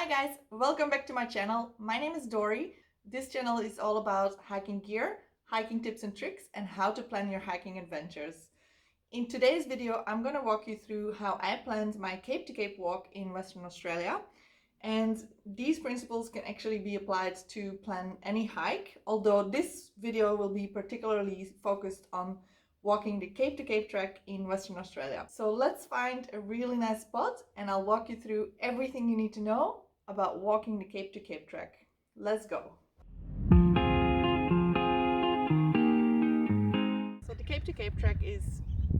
Hi guys, welcome back to my channel. My name is Dory. This channel is all about hiking gear, hiking tips and tricks, and how to plan your hiking adventures. In today's video, I'm going to walk you through how I planned my Cape to Cape walk in Western Australia. And these principles can actually be applied to plan any hike, although this video will be particularly focused on walking the Cape to Cape trek in Western Australia. So let's find a really nice spot and I'll walk you through everything you need to know about walking the Cape to Cape trek. Let's go. So the Cape to Cape trek is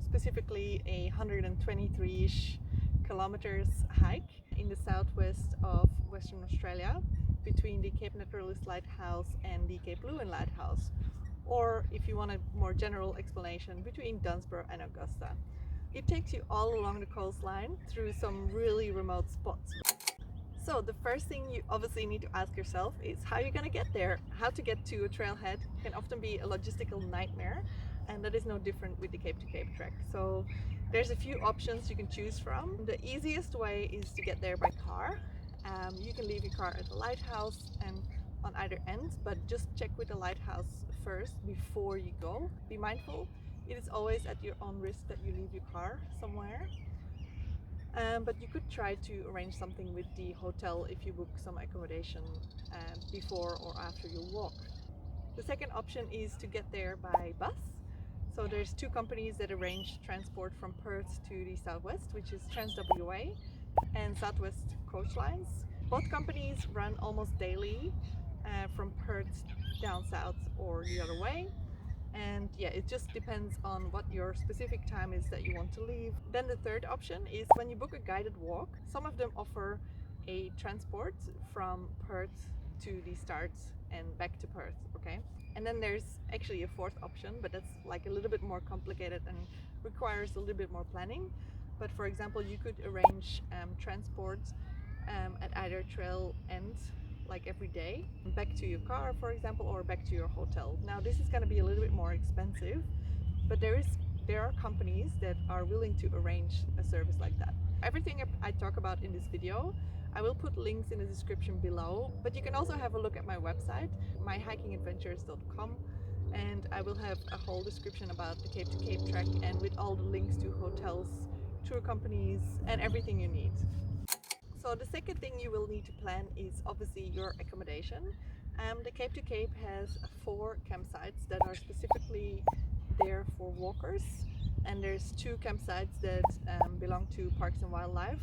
specifically a 123-ish kilometers hike in the southwest of Western Australia between the Cape Naturalist Lighthouse and the Cape Leeuwin Lighthouse, or if you want a more general explanation, between Dunsborough and Augusta. It takes you all along the coastline through some really remote spots. So the first thing you obviously need to ask yourself is how you're going to get there. How to get to a trailhead can often be a logistical nightmare, and that is no different with the Cape to Cape trek. So there's a few options you can choose from. The easiest way is to get there by car. You can leave your car at the lighthouse and on either end, but just check with the lighthouse first before you go. Be mindful, it is always at your own risk that you leave your car somewhere. But you could try to arrange something with the hotel if you book some accommodation before or after your walk. The second option is to get there by bus. So there's two companies that arrange transport from Perth to the southwest, which is Trans-WA and Southwest Coast Lines. Both companies run almost daily from Perth down south or the other way. And yeah, it just depends on what your specific time is that you want to leave. Then the third option is when you book a guided walk, some of them offer a transport from Perth to the start and back to Perth, okay? And then there's actually a fourth option, but that's like a little bit more complicated and requires a little bit more planning. But for example, you could arrange transport at either trail end, like every day, back to your car, for example, or back to your hotel. Now this is going to be a little bit more expensive, but there are companies that are willing to arrange a service like that. Everything I talk about in this video, I will put links in the description below, but you can also have a look at my website, myhikingadventures.com, and I will have a whole description about the Cape to Cape trek and with all the links to hotels, tour companies, and everything you need. So the second thing you will need to plan is obviously your accommodation. The Cape to Cape has 4 campsites that are specifically there for walkers, and there's 2 campsites that belong to Parks and Wildlife.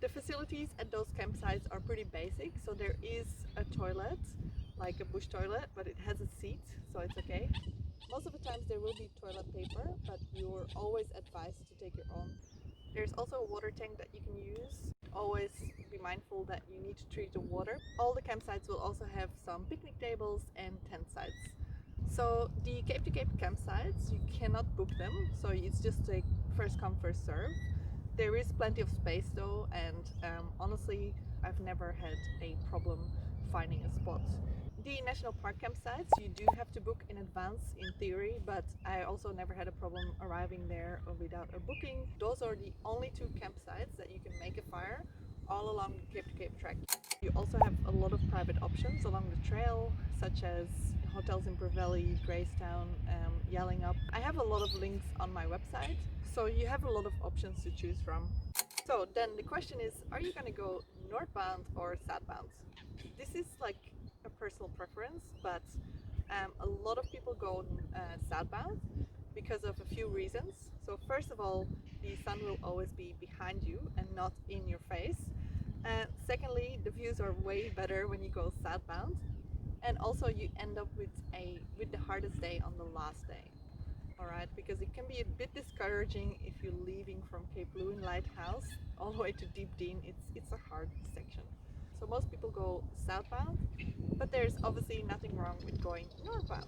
The facilities at those campsites are pretty basic, so there is a toilet, like a bush toilet, but it has a seat, so it's okay. Most of the times there will be toilet paper, but you're always advised to take your own. There's also a water tank that you can use. Always be mindful that you need to treat the water. All the campsites will also have some picnic tables and tent sites. So the Cape to Cape campsites, you cannot book them, so it's just a first come first serve. There is plenty of space though, and honestly I've never had a problem finding a spot. The national park campsites, you do have to book in advance in theory, but I also never had a problem arriving there without a booking. Those are the only 2 campsites that you can make a fire all along the Cape to Cape trek. You also have a lot of private options along the trail, such as hotels in Valley, Gracetown, Yallingup. I have a lot of links on my website, so you have a lot of options to choose from. So then the question is, are you going to go northbound or southbound? This is like a personal preference, but a lot of people go southbound because of a few reasons. So first of all, the sun will always be behind you and not in your face. Secondly, the views are way better when you go southbound, and also you end up with the hardest day on the last day. Alright, because it can be a bit discouraging if you're leaving from Cape Lewin Lighthouse all the way to Deep Dean. It's a hard section. So most people go southbound, but there's obviously nothing wrong with going northbound.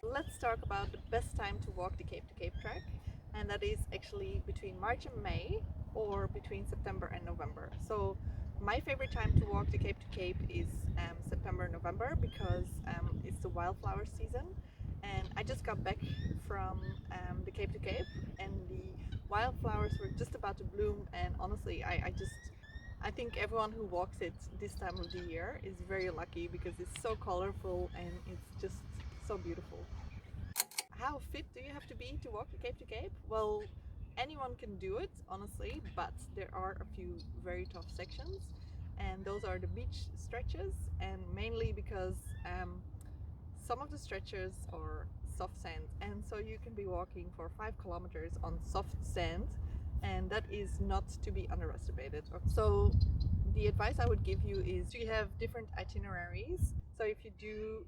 Let's talk about the best time to walk the Cape to Cape track, and that is actually between March and May or between September and November. So my favorite time to walk the Cape to Cape is September, November, because it's the wildflower season, and I just got back from the Cape to Cape and the wildflowers were just about to bloom, and honestly I think everyone who walks it this time of the year is very lucky because it's so colorful and it's just so beautiful. How fit do you have to be to walk the Cape to Cape? Well, anyone can do it, honestly, but there are a few very tough sections, and those are the beach stretches, and mainly because some of the stretches are soft sand, and so you can be walking for 5 kilometers on soft sand, and that is not to be underestimated. So the advice I would give you is to have different itineraries. So if you do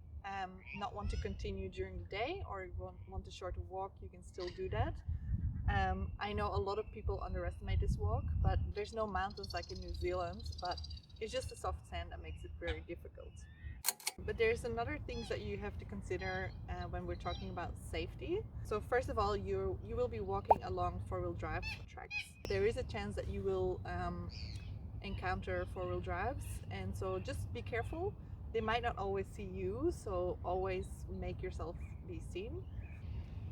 not want to continue during the day or you want a shorter walk, you can still do that. I know a lot of people underestimate this walk, but there's no mountains like in New Zealand, but it's just the soft sand that makes it very difficult. But there's another things that you have to consider when we're talking about safety. So first of all, you will be walking along four-wheel drive tracks. There is a chance that you will encounter four-wheel drives, and so just be careful. They might not always see you, so always make yourself be seen.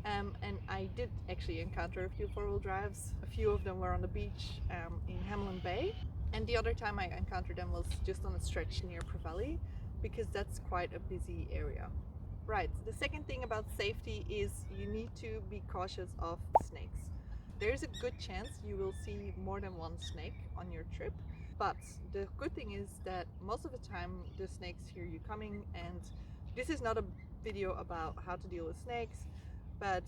And I did actually encounter a few four-wheel drives. A few of them were on the beach in Hamlin Bay, and the other time I encountered them was just on a stretch near Preveli, because that's quite a busy area. Right, the second thing about safety is you need to be cautious of snakes. There's a good chance you will see more than one snake on your trip, but the good thing is that most of the time the snakes hear you coming, and this is not a video about how to deal with snakes, but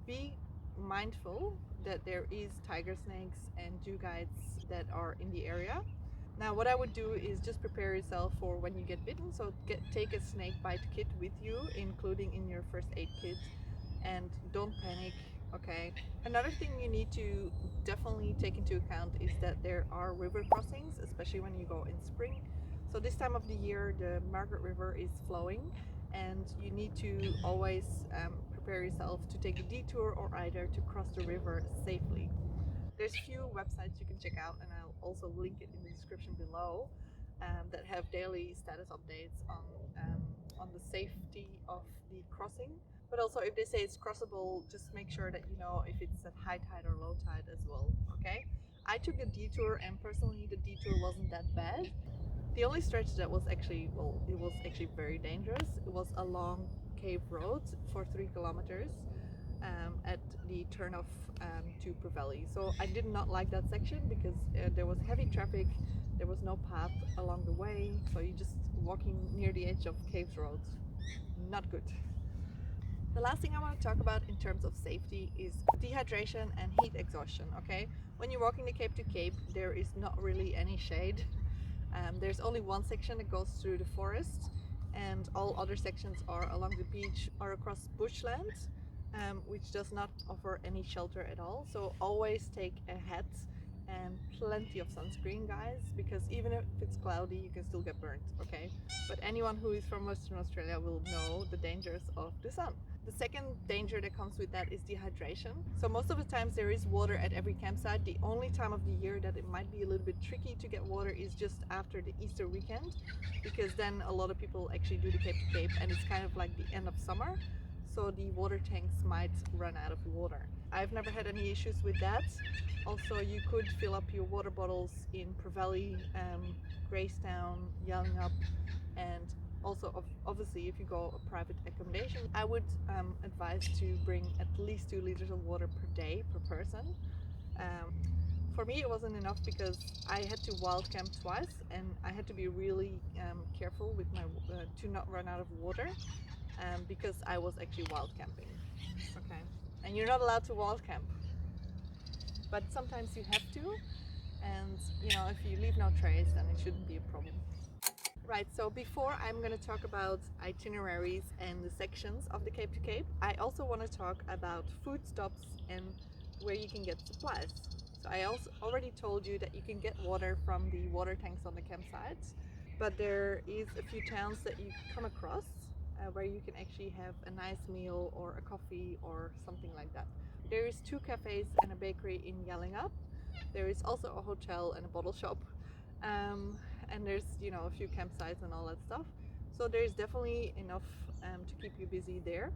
be mindful that there is tiger snakes and dew guides that are in the area. Now what I would do is just prepare yourself for when you get bitten, so take a snake bite kit with you, including in your first aid kit, and don't panic, okay? Another thing you need to definitely take into account is that there are river crossings, especially when you go in spring. So this time of the year the Margaret River is flowing, and you need to always prepare yourself to take a detour or either to cross the river safely. There's a few websites you can check out, and I'll also link it in the description below, that have daily status updates on the safety of the crossing. But also, if they say it's crossable, just make sure that you know if it's at high tide or low tide as well, okay? I took a detour, and personally the detour wasn't that bad. The only stretch that was actually, well, it was actually very dangerous. It was a long cave road for 3 kilometers at the turnoff to Preveli. So I did not like that section because there was heavy traffic, there was no path along the way, so you're just walking near the edge of caves roads. Not good. The last thing I want to talk about in terms of safety is dehydration and heat exhaustion, okay? When you're walking the Cape to Cape, there is not really any shade. There's only one section that goes through the forest, and all other sections are along the beach or across bushland, which does not offer any shelter at all. So always take a hat and plenty of sunscreen, guys, because even if it's cloudy you can still get burnt, okay? But anyone who is from Western Australia will know the dangers of the sun. The second danger that comes with that is dehydration. So most of the times there is water at every campsite. The only time of the year that it might be a little bit tricky to get water is just after the Easter weekend, because then a lot of people actually do the Cape to Cape and it's kind of like the end of summer, so the water tanks might run out of water. I've never had any issues with that. Also, you could fill up your water bottles in Preveli, Gracetown, Yallingup, and also obviously if you go a private accommodation, I would advise to bring at least 2 liters of water per day per person. For me it wasn't enough because I had to wild camp twice, and I had to be really careful with my to not run out of water, because I was actually wild camping, okay? And you're not allowed to wild camp, but sometimes you have to, and you know, if you leave no trace then it shouldn't be a problem. Right, so before I'm going to talk about itineraries and the sections of the Cape to Cape, I also want to talk about food stops and where you can get supplies. So I also already told you that you can get water from the water tanks on the campsites, but there is a few towns that you come across where you can actually have a nice meal or a coffee or something like that. There is 2 cafes and a bakery in Yellingup. There is also a hotel and a bottle shop. And there's a few campsites and all that stuff, so there's definitely enough to keep you busy there.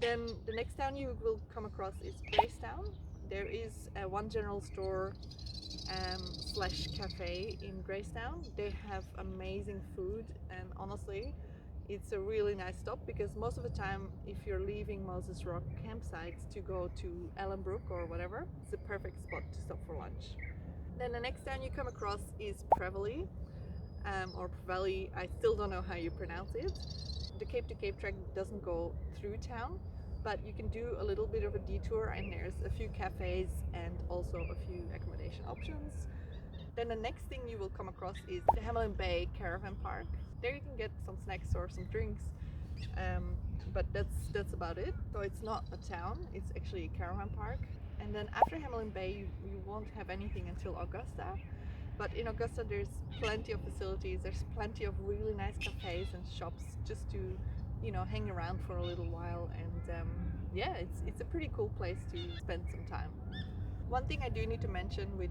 Then the next town you will come across is Gracetown. There is one general store slash cafe in Gracetown. They have amazing food, and honestly it's a really nice stop because most of the time if you're leaving Moses Rock campsites to go to Ellenbrook or whatever, it's a perfect spot to stop for lunch. Then the next town you come across is Prevely, or Prevely, I still don't know how you pronounce it. The Cape to Cape track doesn't go through town, but you can do a little bit of a detour, and there's a few cafes and also a few accommodation options. Then the next thing you will come across is the Hamelin Bay Caravan Park. There you can get some snacks or some drinks, but that's about it. So it's not a town, it's actually a caravan park. And then after Hamelin Bay you won't have anything until Augusta. But in Augusta there's plenty of facilities, there's plenty of really nice cafes and shops just to hang around for a little while, and yeah, it's a pretty cool place to spend some time. One thing I do need to mention with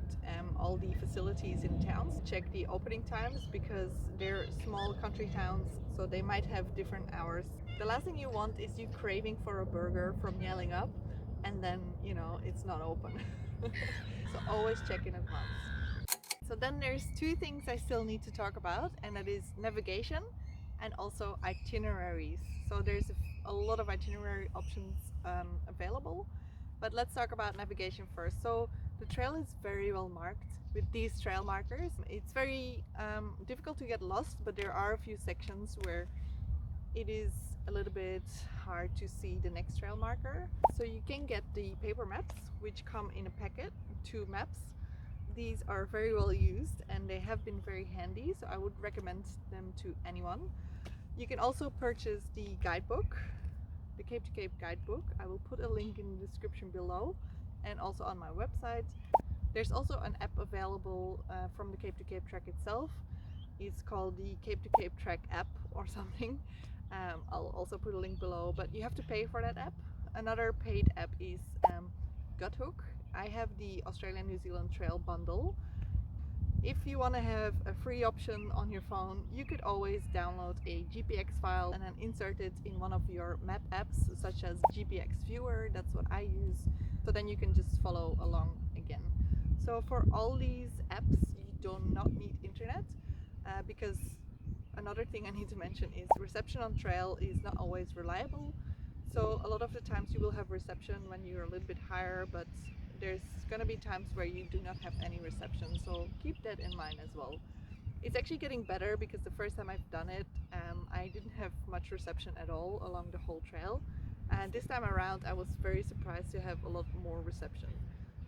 all the facilities in towns, check the opening times because they're small country towns, so they might have different hours. The last thing you want is you craving for a burger from Yellingup and then it's not open. So always check in advance. So then there's 2 things I still need to talk about, and that is navigation and also itineraries. So there's a lot of itinerary options available, but let's talk about navigation first. So the trail is very well marked with these trail markers. It's very difficult to get lost, but there are a few sections where it is a little bit hard to see the next trail marker. So you can get the paper maps, which come in a packet, 2 maps. These are very well used and they have been very handy, so I would recommend them to anyone. You can also purchase the guidebook, the Cape to Cape guidebook. I will put a link in the description below and also on my website. There's also an app available from the Cape to Cape track itself. It's called the Cape to Cape track app or something. I'll also put a link below, but you have to pay for that app. Another paid app is Guidebook. I have the Australia-New Zealand Trail bundle. If you want to have a free option on your phone, you could always download a GPX file and then insert it in one of your map apps, such as GPX Viewer. That's what I use. So then you can just follow along again. So for all these apps, you do not need internet because another thing I need to mention is reception on trail is not always reliable. So a lot of the times you will have reception when you're a little bit higher, but there's gonna be times where you do not have any reception, so keep that in mind as well. It's actually getting better because the first time I've done it, I didn't have much reception at all along the whole trail, and this time around I was very surprised to have a lot more reception.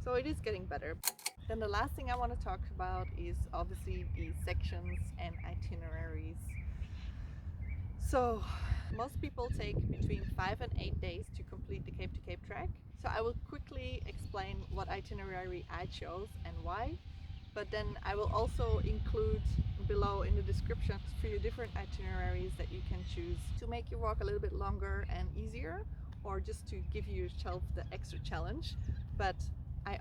So it is getting better. Then the last thing I want to talk about is obviously the sections and itineraries. So most people take between 5 and 8 days to complete the Cape to Cape track. So I will quickly explain what itinerary I chose and why, but then I will also include below in the description a few different itineraries that you can choose to make your walk a little bit longer and easier, or just to give yourself the extra challenge. But I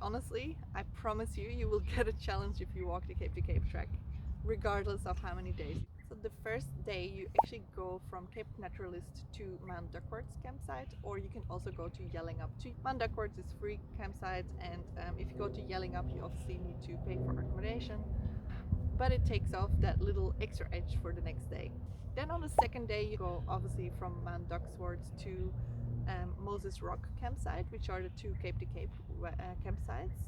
promise you, you will get a challenge if you walk the Cape to Cape track, regardless of how many days. So the first day you actually go from Cape Naturalist to Mount Duckworth's campsite, or you can also go to Yellingup. Mount Duckworth is free campsite, and if you go to Yellingup you obviously need to pay for accommodation, but it takes off that little extra edge for the next day. Then on the second day you go obviously from Mount Duckworth to Moses Rock campsite, which are the 2 Cape to Cape campsites.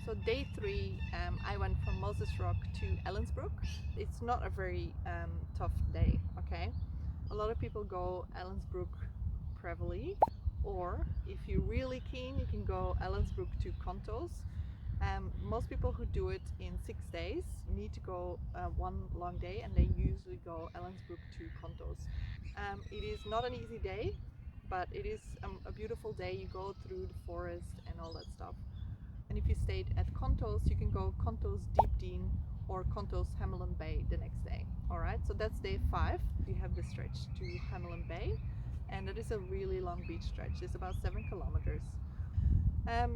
So day 3 I went from Moses Rock to Ellensbrook. It's not a very tough day, okay? A lot of people go Ellensbrook Prevely, or if you're really keen you can go Ellensbrook to Contos. Most people who do it in 6 days need to go one long day, and they usually go Ellensbrook to Contos. It is not an easy day, but it is a beautiful day. You go through the forest and all that stuff. And if you stayed at Contos, you can go Contos Deep Dean or Contos Hamelin Bay the next day. Alright, so that's day 5. You have the stretch to Hamelin Bay, and that is a really long beach stretch. It's about 7 kilometers.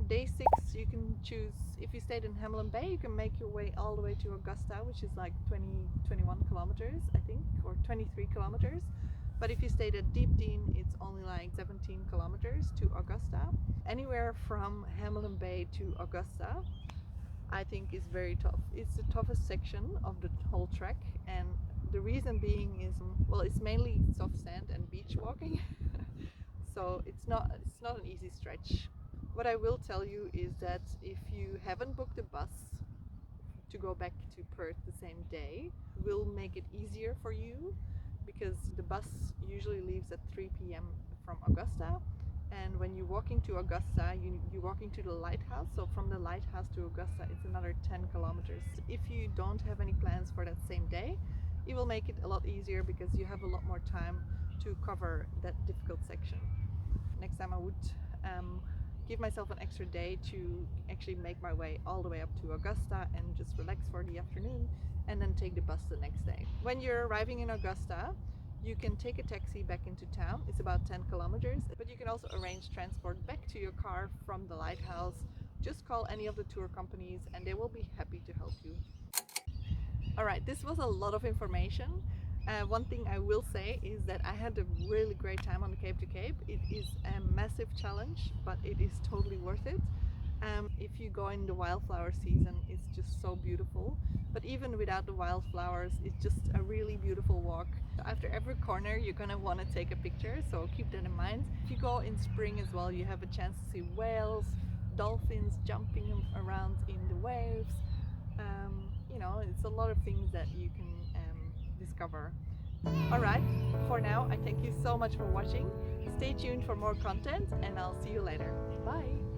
Day 6, you can choose, if you stayed in Hamelin Bay, you can make your way all the way to Augusta, which is like 21 kilometers, I think, or 23 kilometers. But if you stayed at Deep Dean, it's only like 17 kilometers to Augusta. Anywhere from Hamelin Bay to Augusta, I think is very tough. It's the toughest section of the whole trek, and the reason being is, well, it's mainly soft sand and beach walking. So it's not an easy stretch. What I will tell you is that if you haven't booked a bus to go back to Perth the same day, will make it easier for you, because the bus usually leaves at 3 p.m. from Augusta, and when you're walking to Augusta, you're walking to the lighthouse. So from the lighthouse to Augusta, it's another 10 kilometers. If you don't have any plans for that same day, it will make it a lot easier because you have a lot more time to cover that difficult section. Next time I would give myself an extra day to actually make my way all the way up to Augusta and just relax for the afternoon, and then take the bus the next day. When you're arriving in Augusta, you can take a taxi back into town. It's about 10 kilometers, but you can also arrange transport back to your car from the lighthouse. Just call any of the tour companies and they will be happy to help you. Alright, this was a lot of information. One thing I will say is that I had a really great time on the Cape to Cape. It is a massive challenge, but it is totally worth it. If you go in the wildflower season, it's just so beautiful. But even without the wildflowers, it's just a really beautiful walk. After every corner, you're gonna want to take a picture, so keep that in mind. If you go in spring as well, you have a chance to see whales, dolphins jumping around in the waves. You know, it's a lot of things that you can discover. Alright, for now, I thank you so much for watching. Stay tuned for more content, and I'll see you later. Bye!